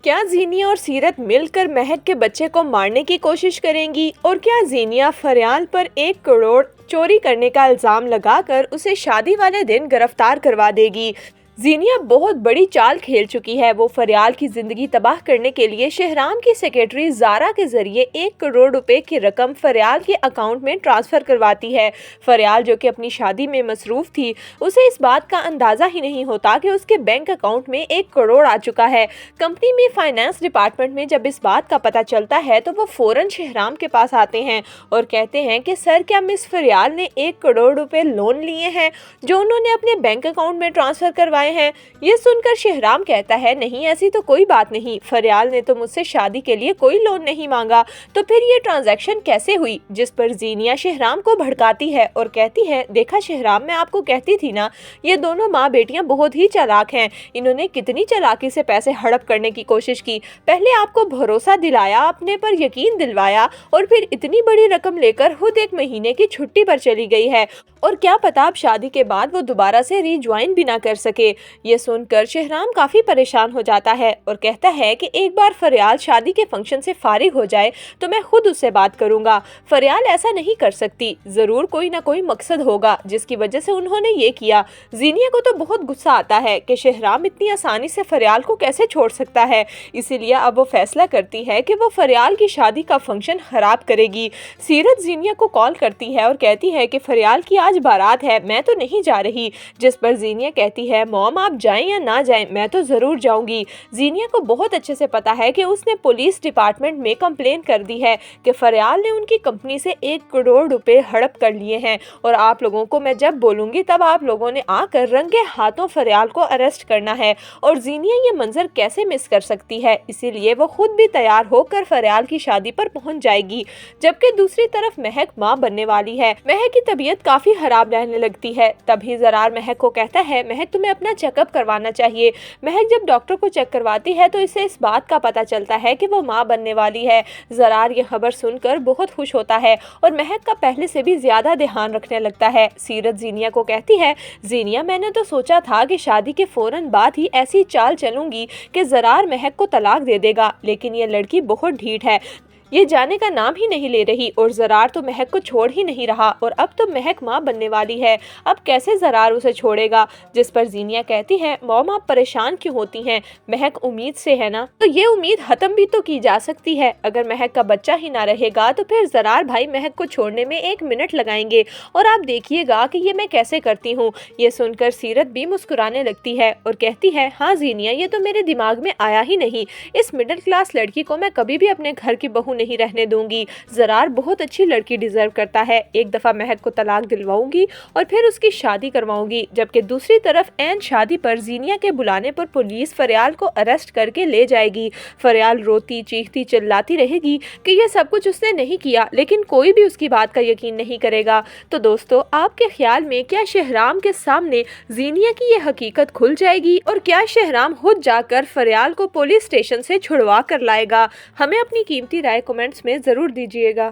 کیا زینیا اور سیرت مل کر مہک کے بچے کو مارنے کی کوشش کریں گی؟ اور کیا زینیا فریال پر 1 کروڑ چوری کرنے کا الزام لگا کر اسے شادی والے دن گرفتار کروا دے گی؟ زینیا بہت بڑی چال کھیل چکی ہے۔ وہ فریال کی زندگی تباہ کرنے کے لیے شہرام کی سیکرٹری زارا کے ذریعے 1 کروڑ روپے کی رقم فریال کے اکاؤنٹ میں ٹرانسفر کرواتی ہے۔ فریال جو کہ اپنی شادی میں مصروف تھی، اسے اس بات کا اندازہ ہی نہیں ہوتا کہ اس کے بینک اکاؤنٹ میں 1 کروڑ آ چکا ہے۔ کمپنی میں فائنانس ڈپارٹمنٹ میں جب اس بات کا پتہ چلتا ہے تو وہ فوراً شہرام کے پاس آتے ہیں اور کہتے ہیں کہ سر، کیا مس فریال نے 1 کروڑ روپے لون لیے ہیں جو انہوں نے اپنے بینک اکاؤنٹ میں ٹرانسفر کروائے ہیں؟ یہ سن کر شہرام کہتا ہے، نہیں، ایسی تو کوئی بات نہیں، فریال نے تو مجھ سے شادی کے لیے کوئی لون نہیں مانگا، تو پھر یہ ٹرانزیکشن کیسے ہوئی؟ جس پر زینیا شہرام کو بھڑکاتی ہے اور کہتی ہے، دیکھا شہرام، میں آپ کو کہتی تھی نا، یہ دونوں ماں بیٹیاں بہت ہی چالاک ہیں۔ انہوں نے کتنی چالاکی سے پیسے ہڑپ کرنے کی کوشش کی، پہلے آپ کو بھروسہ دلایا، اپنے پر یقین دلوایا، اور پھر اتنی بڑی رقم لے کر خود 1 مہینے کی چھٹی پر چلی گئی ہے، اور کیا پتا اب شادی کے بعد وہ دوبارہ سے ری جوائن بھی نہ کر سکے۔ یہ سن کر شہرام کافی پریشان ہو جاتا ہے اور کہتا ہے کہ ایک بار فریال شادی کے فنکشن سے فارغ ہو جائے تو میں خود اس سے بات کروں گا۔ فریال ایسا نہیں کر سکتی، ضرور کوئی نہ کوئی مقصد ہوگا جس کی وجہ سے انہوں نے یہ کیا۔ زینیا کو تو بہت غصہ آتا ہے کہ شہرام اتنی آسانی سے فریال کو کیسے چھوڑ سکتا ہے، اسی لیے اب وہ فیصلہ کرتی ہے کہ وہ فریال کی شادی کا فنکشن خراب کرے گی۔ سیرت زینیا کو کال کرتی ہے اور کہتی ہے کہ فریال کی آج بارات ہے، میں تو نہیں جا رہی، جس پر زینیا کہتی ہے، موم، آپ جائیں یا نہ جائیں، میں تو ضرور جاؤں گی۔ زینیا کو بہت اچھے سے پتا ہے کہ اس نے پولیس ڈپارٹمنٹ میں کمپلین کر دی ہے کہ فریال نے ان کی کمپنی سے 1 کروڑ روپے ہڑپ کر لیے ہیں، اور آپ لوگوں کو میں جب بولوں گی تب آپ لوگوں نے آ کر رنگے ہاتھوں فریال کو اریسٹ کرنا ہے۔ اور زینیا یہ منظر کیسے مس کر سکتی ہے، اسی لیے وہ خود بھی تیار ہو کر فریال کی شادی پر پہنچ جائے گی۔ جبکہ دوسری طرف مہک ماں بننے والی ہے۔ مہک کی طبیعت کافی خراب رہنے لگتی ہے، تبھی زرار مہک کو کہتا ہے، مہک، تمہیں اپنا چیک اپ کروانا چاہیے۔ مہک جب ڈاکٹر کو چیک کرواتی ہے تو اسے اس بات کا پتہ چلتا ہے کہ وہ ماں بننے والی ہے۔ زرار یہ خبر سن کر بہت خوش ہوتا ہے اور مہک کا پہلے سے بھی زیادہ دھیان رکھنے لگتا ہے۔ سیرت زینیا کو کہتی ہے، زینیا، میں نے تو سوچا تھا کہ شادی کے فوراً بعد ہی ایسی چال چلوں گی کہ زرار مہک کو طلاق دے دے گا، لیکن یہ لڑکی بہت ڈھیٹ ہے، یہ جانے کا نام ہی نہیں لے رہی، اور زرار تو مہک کو چھوڑ ہی نہیں رہا، اور اب تو مہک ماں بننے والی ہے، اب کیسے زرار اسے چھوڑے گا؟ جس پر زینیا کہتی ہے، موم، آپ پریشان کیوں ہوتی ہیں؟ مہک امید سے ہے نا، تو یہ امید ختم بھی تو کی جا سکتی ہے۔ اگر مہک کا بچہ ہی نہ رہے گا تو پھر زرار بھائی مہک کو چھوڑنے میں 1 منٹ لگائیں گے، اور آپ دیکھیے گا کہ یہ میں کیسے کرتی ہوں۔ یہ سن کر سیرت بھی مسکرانے لگتی ہے اور کہتی ہے، ہاں زینیا، یہ تو میرے دماغ میں آیا ہی نہیں، اس مڈل کلاس لڑکی کو میں کبھی بھی اپنے گھر کی بہو نہیں رہنے دوں گی۔ زرار بہت اچھی لڑکی ڈیزرو کرتا ہے، ایک دفعہ مہک کو طلاق دلواؤں گی اور پھر اس کی شادی کرواؤں گی۔ جبکہ دوسری طرف عین شادی پر زینیا کے بلانے پر پولیس فریال کو اریسٹ کر کے لے جائے گی۔ فریال روتی چیختی چلاتی رہے گی کہ یہ سب کچھ اس نے نہیں کیا، لیکن کوئی بھی اس کی بات کا یقین نہیں کرے گا۔ تو دوستو، آپ کے خیال میں کیا شہرام کے سامنے زینیا کی یہ حقیقت کھل جائے گی، اور کیا شہرام خود جا کر فریال کو پولیس اسٹیشن سے چھڑوا کر لائے گا؟ ہمیں اپنی قیمتی رائے کمنٹس میں ضرور دیجیے گا۔